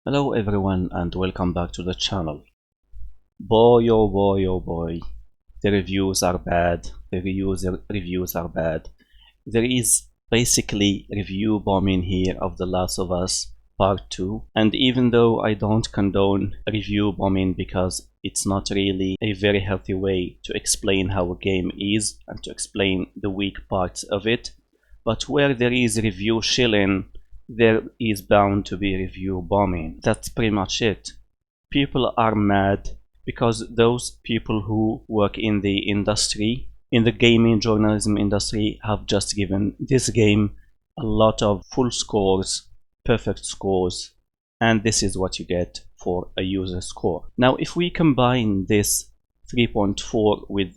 Hello everyone and welcome back to the channel. Boy oh boy oh boy, the reviews are bad, the reviews are bad. There is basically review bombing here of The Last of Us Part 2, and even though I don't condone review bombing because it's not really a very healthy way to explain how a game is and to explain the weak parts of it, but where there is review shilling, there is bound to be review bombing. That's pretty much it. People are mad because those people who work in the industry, in the gaming journalism industry, have just given this game a lot of full scores, perfect scores, and this is what you get for a user score. Now, if we combine this 3.4 with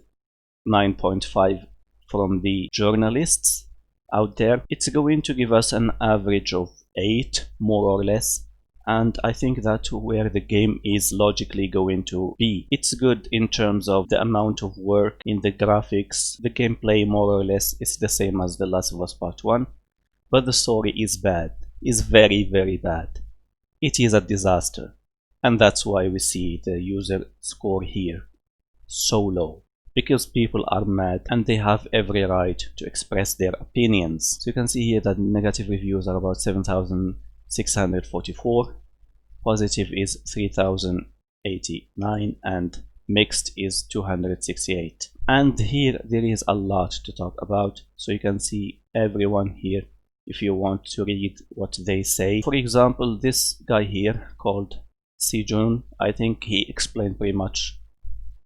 9.5 from the journalists out there, it's going to give us an average of 8 more or less, and I think that's where the game is logically going to be. It's good in terms of the amount of work in the graphics, the gameplay more or less is the same as The Last of Us Part 1, but the story is bad, is very very bad. It is a disaster, and that's why we see the user score here so low. Because people are mad and they have every right to express their opinions. So you can see here that negative reviews are about 7,644, positive is 3,089, and mixed is 268. And here there is a lot to talk about, so you can see everyone here if you want to read what they say. For example, this guy here called Sejun, I think he explained pretty much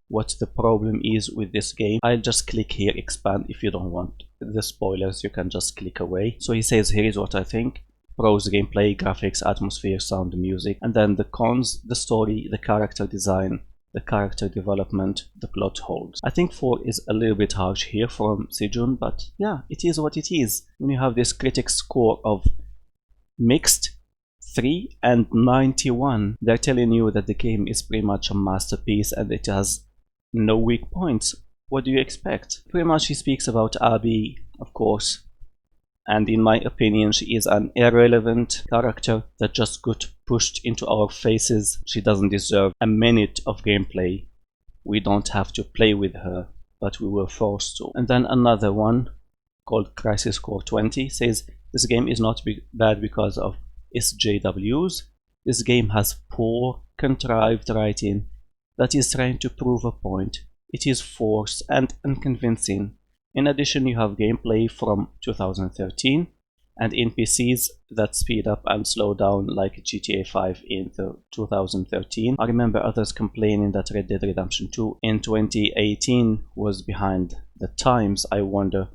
what the problem is with this game. I'll just click here expand. If you don't want the spoilers, you can just click away. So he says, here is what I think: pros, gameplay, graphics, atmosphere, sound, music, and then the cons: the story, the character design, the character development, the plot holes. I think 4 is a little bit harsh here from Sejun, but yeah, it is what it is. When you have this critic score of mixed 3 and 91, they're telling you that the game is pretty much a masterpiece and it has no weak points. What do you expect? Pretty much he speaks about Abby, of course, and in my opinion she is an irrelevant character that just got pushed into our faces. She doesn't deserve a minute of gameplay. We don't have to play with her, but we were forced to. And then another one called Crisis Core 20 says, this game is not bad because of SJWs. This game has poor, contrived writing that is trying to prove a point. It is forced and unconvincing. In addition, you have gameplay from 2013 and NPCs that speed up and slow down like GTA 5 in 2013. I remember others complaining that Red Dead Redemption 2 in 2018 was behind the times. I wonder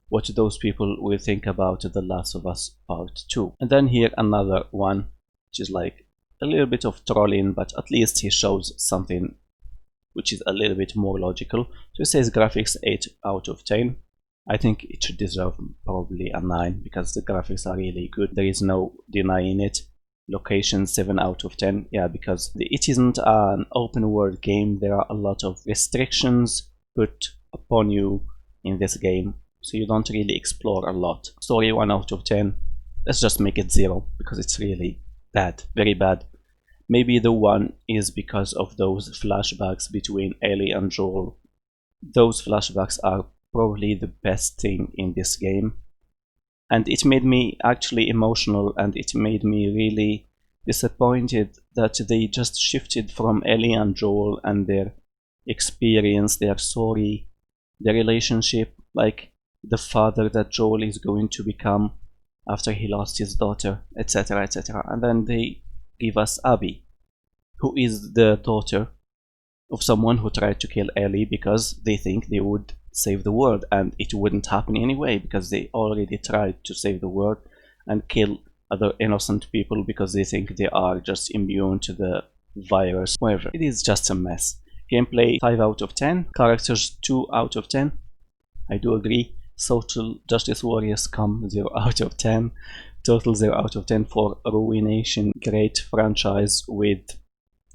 what those people will think about The Last of Us Part 2. And then here another one, which is like a little bit of trolling, but at least he shows something which is a little bit more logical. So it says graphics 8 out of 10. I think it should deserve probably a 9 because the graphics are really good. There is no denying it. Location 7 out of 10. Yeah, because it isn't an open world game. There are a lot of restrictions put upon you in this game, so you don't really explore a lot. Story 1 out of 10. Let's just make it 0 because it's really bad, very bad. Maybe the 1 is because of those flashbacks between Ellie and Joel. Those flashbacks are probably the best thing in this game, and it made me actually emotional, and it made me really disappointed that they just shifted from Ellie and Joel and their experience, their story, their relationship, like the father that Joel is going to become after he lost his daughter, etc, etc, and then they give us Abby, who is the daughter of someone who tried to kill Ellie because they think they would save the world, and it wouldn't happen anyway because they already tried to save the world and kill other innocent people because they think they are just immune to the virus. Whatever, it is just a mess. Gameplay 5 out of 10, characters 2 out of 10. I do agree. Social Justice Warriors come 0 out of 10. Total 0 out of 10 for Ruination. Great franchise with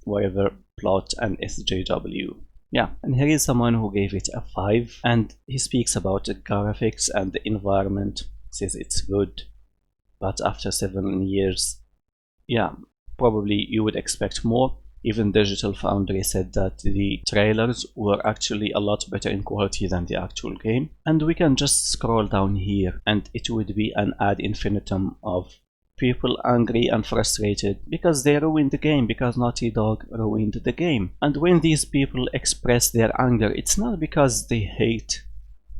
whatever plot and SJW. Yeah, and here is someone who gave it a 5, and he speaks about the graphics and the environment, says it's good, but after 7 years, yeah, Probably you would expect more. Even Digital Foundry said that the trailers were actually a lot better in quality than the actual game. And we can just scroll down here and it would be an ad infinitum of people angry and frustrated because they ruined the game, because Naughty Dog ruined the game. And when these people express their anger, it's not because they hate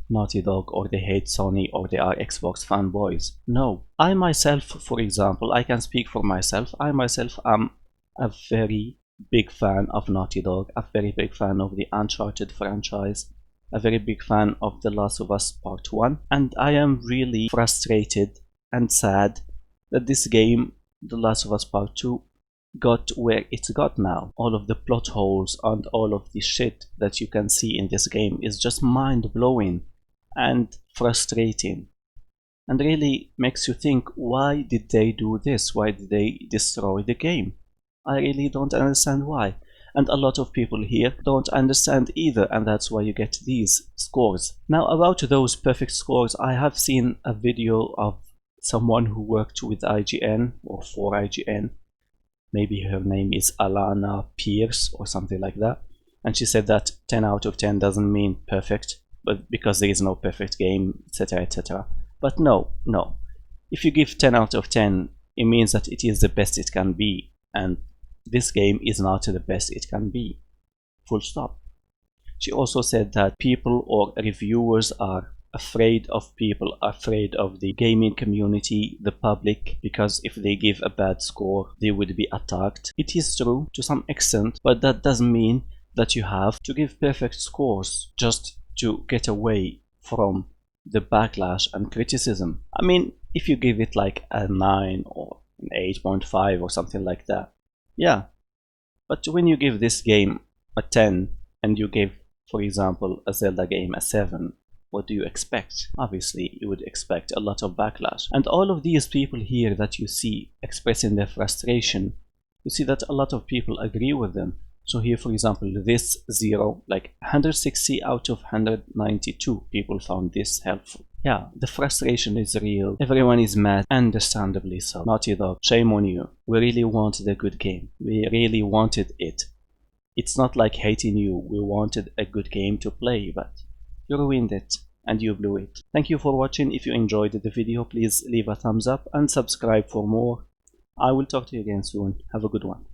Naughty Dog or they hate Sony or they are Xbox fanboys. No. I myself, for example, I can speak for myself. I myself am a very big fan of Naughty Dog, a very big fan of the Uncharted franchise, a very big fan of The Last of Us Part 1, and I am really frustrated and sad that this game, The Last of Us Part 2, got where it's got now. All of the plot holes and all of the shit that you can see in this game is just mind-blowing and frustrating, and really makes you think, why did they do this? Why did they destroy the game? I really don't understand why. And a lot of people here don't understand either, and that's why you get these scores. Now, about those perfect scores, I have seen a video of someone who worked with IGN or for IGN. Maybe her name is Alana Pierce or something like that. And she said that 10 out of 10 doesn't mean perfect, but because there is no perfect game, etc, etc. But no. If you give 10 out of 10, it means that it is the best it can be. And this game is not the best it can be. Full stop. She also said that people or reviewers are afraid of the gaming community, the public, because if they give a bad score, they would be attacked. It is true to some extent, but that doesn't mean that you have to give perfect scores just to get away from the backlash and criticism. I mean, if you give it like a 9 or an 8.5 or something like that, yeah. But when you give this game a 10 and you give, for example, a Zelda game a 7, what do you expect? Obviously, you would expect a lot of backlash. And all of these people here that you see expressing their frustration, you see that a lot of people agree with them. So here, for example, this 0, like 160 out of 192 people found this helpful. Yeah, the frustration is real. Everyone is mad, understandably so. Naughty Dog, shame on you. We really wanted a good game. We really wanted it. It's not like hating you. We wanted a good game to play, but you ruined it and you blew it. Thank you for watching. If you enjoyed the video, please leave a thumbs up and subscribe for more. I will talk to you again soon. Have a good one.